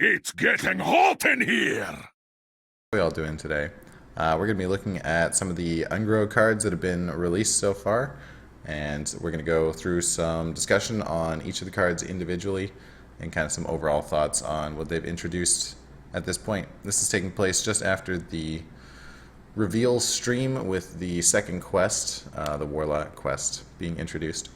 It's getting hot in here! How are we all doing today? We're going to be looking at some of the ungrow cards that have been released so far, and we're going to go through some discussion on each of the cards individually and kind of some overall thoughts on what they've introduced at this point. This is taking place just after the reveal stream with the second quest, the Warlock quest, being introduced.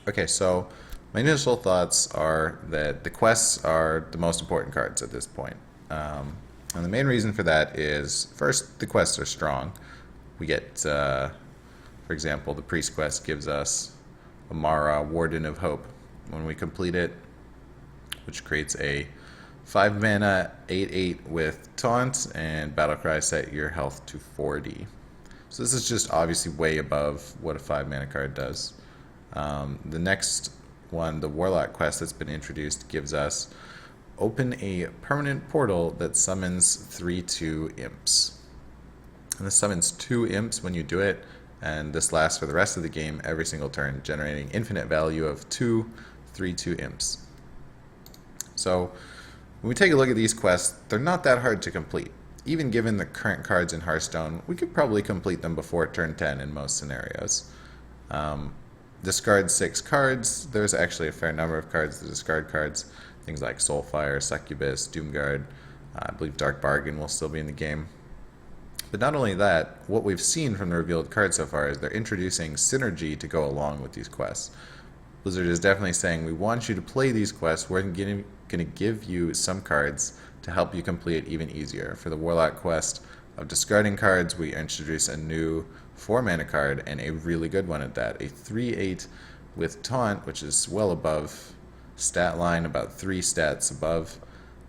Okay, so my initial thoughts are that the quests are the most important cards at this point. And the main reason for that is, first, the quests are strong. We get, for example, the Priest quest gives us Amara, Warden of Hope. When we complete it, which creates a 5 mana 8/8 with Taunt, and Battlecry set your health to 40. So this is just obviously way above what a 5 mana card does. The next one, the Warlock quest that's been introduced, gives us open a permanent portal that summons 3/2 imps. And this summons 2 imps when you do it, and this lasts for the rest of the game every single turn, generating infinite value of 2 3/2 imps. So when we take a look at these quests, they're not that hard to complete. Even given the current cards in Hearthstone, we could probably complete them before turn 10 in most scenarios. Discard 6 cards. There's actually a fair number of cards to discard cards. Things like Soulfire, Succubus, Doomguard. I believe Dark Bargain will still be in the game. But not only that, what we've seen from the revealed cards so far is they're introducing synergy to go along with these quests. Blizzard is definitely saying, we want you to play these quests. We're going to give you some cards to help you complete it even easier. For the Warlock quest of discarding cards, we introduce a new 4 mana card, and a really good one at that. A 3/8 with Taunt, which is well above stat line, about 3 stats above,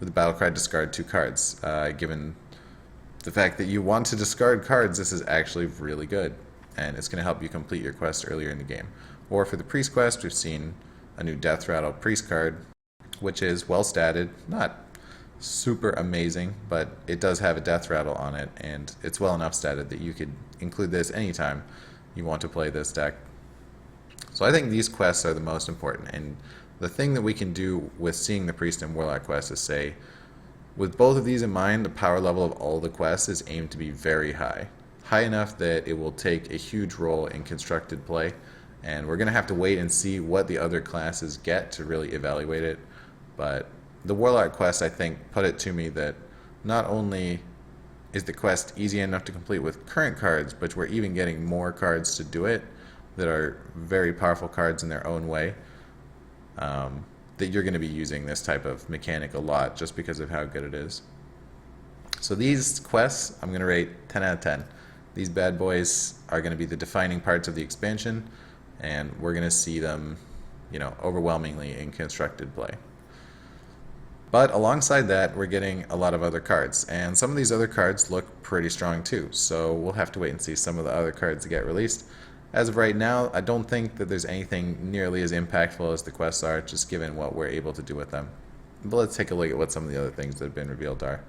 with the Battlecry discard 2 cards. Given the fact that you want to discard cards, this is actually really good, and it's going to help you complete your quest earlier in the game. Or for the Priest quest, we've seen a new Death Rattle Priest card, which is well statted, not super amazing, but it does have a Death Rattle on it, and it's well enough statted that you could include this anytime you want to play this deck. So I think these quests are the most important, and the thing that we can do with seeing the Priest and Warlock quest is say, with both of these in mind, the power level of all the quests is aimed to be very high. High enough that it will take a huge role in constructed play, and we're going to have to wait and see what the other classes get to really evaluate it. But the Warlock quest, I think, put it to me that not only is the quest easy enough to complete with current cards, but we're even getting more cards to do it that are very powerful cards in their own way, that you're going to be using this type of mechanic a lot just because of how good it is. So these quests, I'm going to rate 10 out of 10. These bad boys are going to be the defining parts of the expansion, and we're going to see them, overwhelmingly in constructed play. But alongside that, we're getting a lot of other cards, and some of these other cards look pretty strong too, so we'll have to wait and see some of the other cards that get released. As of right now, I don't think that there's anything nearly as impactful as the quests are, just given what we're able to do with them. But let's take a look at what some of the other things that have been revealed are.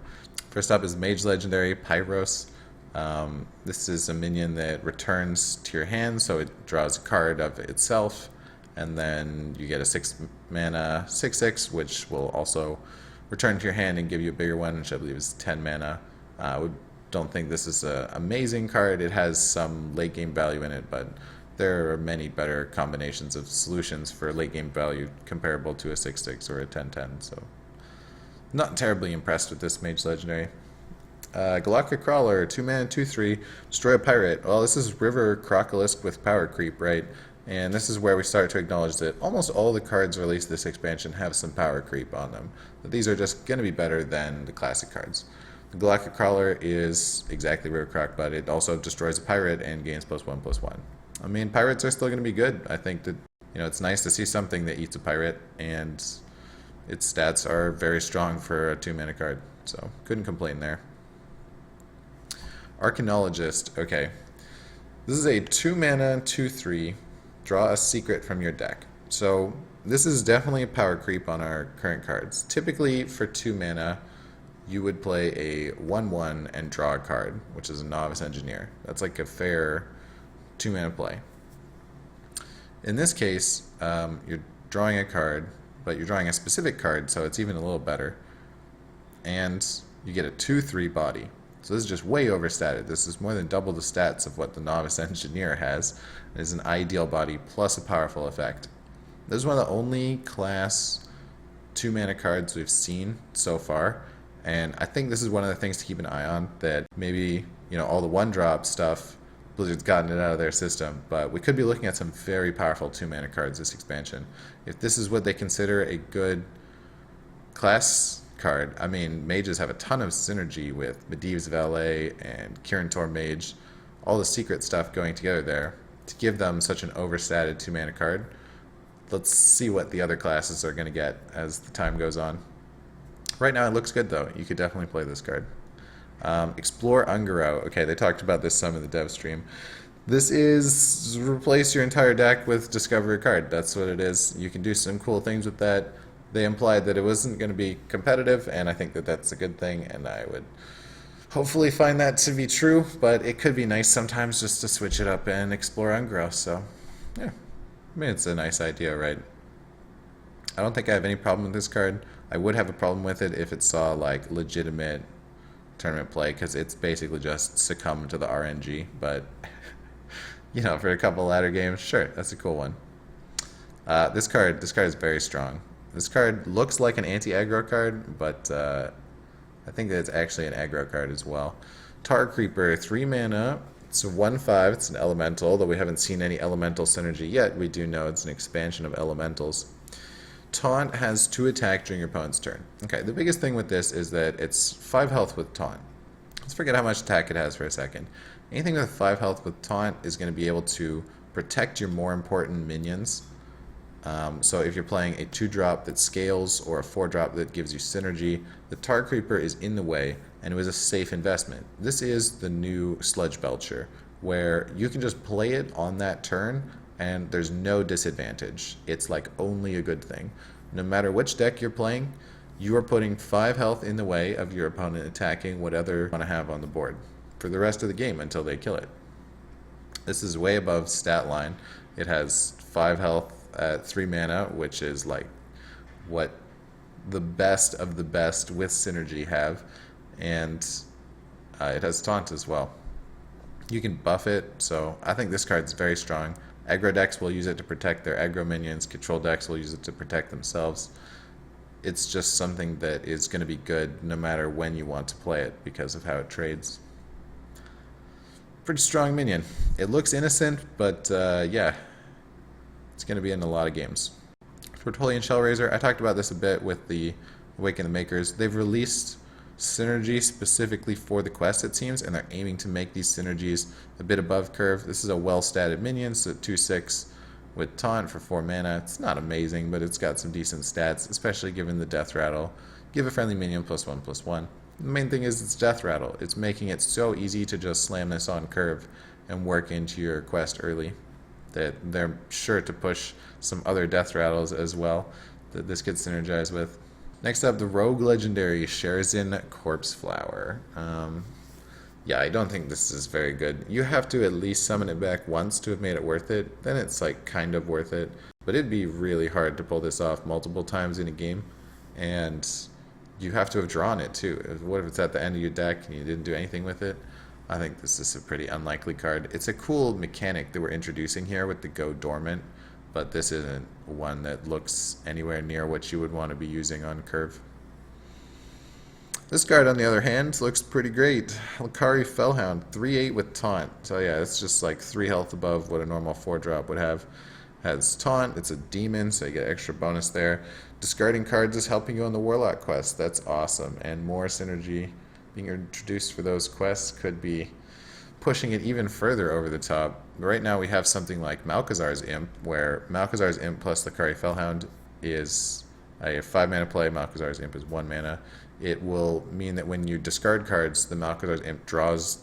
First up is Mage Legendary Pyros. This is a minion that returns to your hand, so it draws a card of itself, and then you get a 6 mana 6/6, which will also return to your hand and give you a bigger one, which I believe is 10 mana. We don't think this is an amazing card. It has some late game value in it, but there are many better combinations of solutions for late game value comparable to a 6/6 or a 10/10. So not terribly impressed with this Mage Legendary. Galactic Crawler, 2 mana 2/3, destroy a pirate. Well, this is River Crocolisk with power creep, right? And this is where we start to acknowledge that almost all the cards released this expansion have some power creep on them. But these are just going to be better than the classic cards. The Galactic Crawler is exactly River Croc, but it also destroys a pirate and gains +1/+1. I mean, pirates are still going to be good. I think that, it's nice to see something that eats a pirate, and its stats are very strong for a 2 mana card. So, couldn't complain there. Archaeologist, okay. This is a 2 mana 2/3. Draw a secret from your deck. So this is definitely a power creep on our current cards. Typically for 2 mana, you would play a 1/1 and draw a card, which is a Novice Engineer. That's like a fair 2 mana play. In this case, you're drawing a card, but you're drawing a specific card, so it's even a little better. And you get a 2/3 body. So this is just way overstated. This is more than double the stats of what the Novice Engineer has. It is an ideal body plus a powerful effect. This is one of the only class 2-mana cards we've seen so far, and I think this is one of the things to keep an eye on, that maybe, you know, all the 1-drop stuff, Blizzard's gotten it out of their system, but we could be looking at some very powerful 2-mana cards this expansion. If this is what they consider a good class card, I mean, mages have a ton of synergy with Medivh's Valet and Kirin Tor Mage, all the secret stuff going together there. To give them such an overstated 2-mana card, let's see what the other classes are going to get as the time goes on. Right now it looks good though. You could definitely play this card. Explore Ungaro. Okay, they talked about this some in the dev stream. This is replace your entire deck with Discover a card. That's what it is. You can do some cool things with that. They implied that it wasn't going to be competitive, and I think that that's a good thing, and I would hopefully find that to be true, but it could be nice sometimes just to switch it up and explore Ungaro, so yeah. I mean, it's a nice idea, right? I don't think I have any problem with this card. I would have a problem with it if it saw like legitimate tournament play, because it's basically just succumb to the RNG, but you know, for a couple ladder games, sure, that's a cool one. This card is very strong. This card looks like an anti-aggro card, but I think that it's actually an aggro card as well. Tar Creeper, 3 mana. It's a 1/5. It's an elemental, though we haven't seen any elemental synergy yet. We do know it's an expansion of elementals. Taunt has 2 attack during your opponent's turn. Okay, the biggest thing with this is that it's 5 health with Taunt. Let's forget how much attack it has for a second. Anything with 5 health with Taunt is going to be able to protect your more important minions. So if you're playing a 2-drop that scales or a 4-drop that gives you synergy, the Tar Creeper is in the way, and it was a safe investment. This is the new Sludge Belcher, where you can just play it on that turn, and there's no disadvantage. It's like only a good thing. No matter which deck you're playing, you are putting 5 health in the way of your opponent attacking whatever you want to have on the board for the rest of the game until they kill it. This is way above stat line. It has 5 health at 3 mana, which is like what the best of the best with synergy have, and it has taunt as well. You can buff it, so I think this card's very strong. Aggro decks will use it to protect their aggro minions, control decks will use it to protect themselves. It's just something that is going to be good no matter when you want to play it because of how it trades. Pretty strong minion. It looks innocent, but yeah, it's going to be in a lot of games. Tertullian Shellraiser, I talked about this a bit with the Awaken the Makers. They've released synergy specifically for the quest, it seems, and they're aiming to make these synergies a bit above curve. This is a well-statted minion, so 2/6 with taunt for 4 mana. It's not amazing, but it's got some decent stats, especially given the Death Rattle. Give a friendly minion +1/+1. The main thing is it's Death Rattle. It's making it so easy to just slam this on curve and work into your quest early that they're sure to push some other Death Rattles as well that this gets synergized with. Next up, the Rogue Legendary Sherazin Corpse Flower. Yeah, I don't think this is very good. You have to at least summon it back once to have made it worth it. Then it's like kind of worth it. But it'd be really hard to pull this off multiple times in a game. And you have to have drawn it too. What if it's at the end of your deck and you didn't do anything with it? I think this is a pretty unlikely card. It's a cool mechanic that we're introducing here with the Go Dormant, but this isn't one that looks anywhere near what you would want to be using on curve. This card, on the other hand, looks pretty great. Lakari Fellhound, 3/8 with taunt. So yeah, it's just like 3 health above what a normal 4-drop would have. Has taunt, it's a demon, so you get extra bonus there. Discarding cards is helping you on the Warlock quest. That's awesome. And more synergy being introduced for those quests could be pushing it even further over the top. Right now we have something like Malchezaar's Imp, where Malchezaar's Imp plus Lakari Fellhound is a 5 mana play. Malchezaar's Imp is 1 mana. It will mean that when you discard cards, the Malchezaar's Imp draws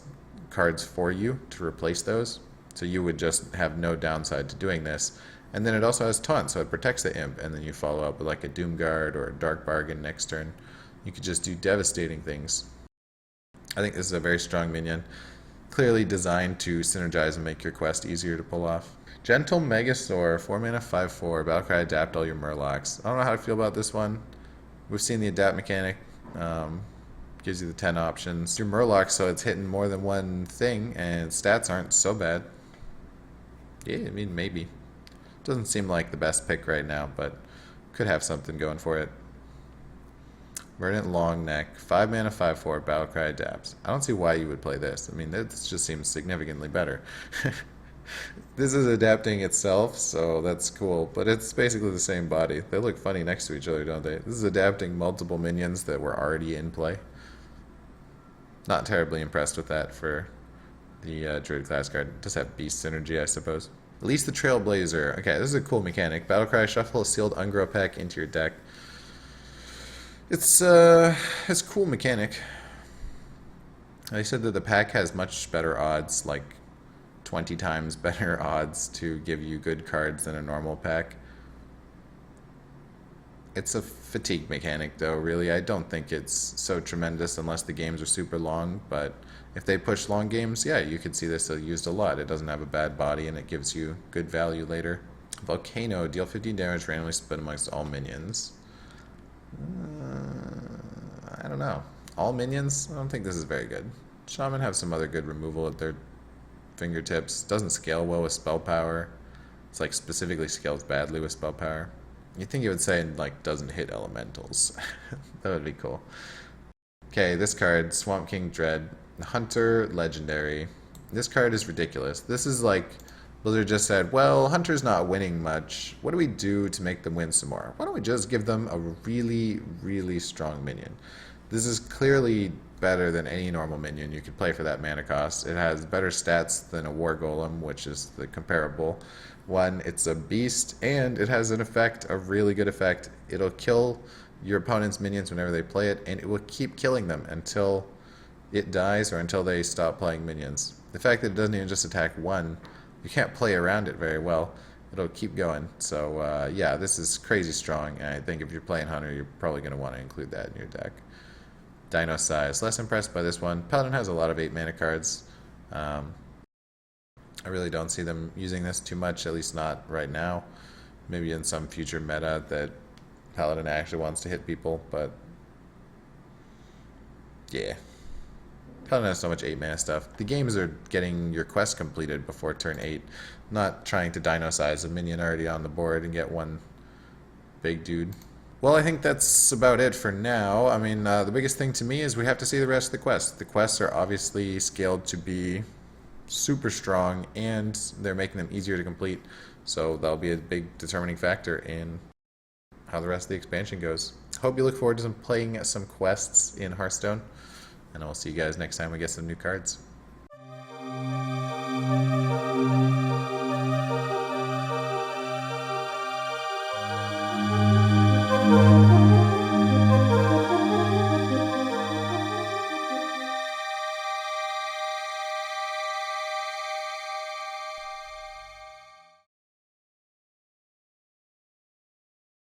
cards for you to replace those. So you would just have no downside to doing this. And then it also has taunt, so it protects the Imp, and then you follow up with like a Doomguard or a Dark Bargain next turn. You could just do devastating things. I think this is a very strong minion. clearly designed to synergize and make your quest easier to pull off. Gentle Megasaur, 4 mana, 5/4. Battlecry, adapt all your Murlocs. I don't know how to feel about this one. We've seen the adapt mechanic. Gives you the 10 options. Your Murloc, so it's hitting more than one thing, and stats aren't so bad. Yeah, I mean, maybe. Doesn't seem like the best pick right now, but could have something going for it. Verdant Longneck, 5 mana, 5/4, Battlecry adapts. I don't see why you would play this. I mean, this just seems significantly better. This is adapting itself, so that's cool, but it's basically the same body. They look funny next to each other, don't they? This is adapting multiple minions that were already in play. Not terribly impressed with that for the Druid class card. It does have beast synergy, I suppose. At least the Trailblazer. Okay, this is a cool mechanic. Battlecry, shuffle a sealed Ungrow pack into your deck. It's a cool mechanic. I said that the pack has much better odds, like 20 times better odds to give you good cards than a normal pack. It's a fatigue mechanic, though, really. I don't think it's so tremendous unless the games are super long, but if they push long games, yeah, you could see this used a lot. It doesn't have a bad body, and it gives you good value later. Volcano, deal 15 damage randomly split amongst all minions. I don't know. All minions? I don't think this is very good. Shaman have some other good removal at their fingertips. Doesn't scale well with spell power. It's like specifically scales badly with spell power. You'd think it would say like doesn't hit elementals. That would be cool. Okay, this card, Swamp King Dread, Hunter Legendary. This card is ridiculous. This is like Blizzard just said, well, Hunter's not winning much. What do we do to make them win some more? Why don't we just give them a really, really strong minion? This is clearly better than any normal minion you could play for that mana cost. It has better stats than a War Golem, which is the comparable one. It's a beast, and it has an effect, a really good effect. It'll kill your opponent's minions whenever they play it, and it will keep killing them until it dies or until they stop playing minions. The fact that it doesn't even just attack one, you can't play around it very well. It'll keep going. So yeah, this is crazy strong, and I think if you're playing Hunter, you're probably going to want to include that in your deck. Dino Size. Less impressed by this one. Paladin has a lot of 8 mana cards. I really don't see them using this too much, at least not right now. Maybe in some future meta that Paladin actually wants to hit people, but yeah. Paladin has so much 8 mana stuff. The games are getting your quest completed before turn 8, not trying to Dino Size a minion already on the board and get one big dude. Well, I think that's about it for now. I mean, the biggest thing to me is we have to see the rest of the quests. The quests are obviously scaled to be super strong, and they're making them easier to complete. So that'll be a big determining factor in how the rest of the expansion goes. Hope you look forward to playing some quests in Hearthstone, and I'll see you guys next time we get some new cards.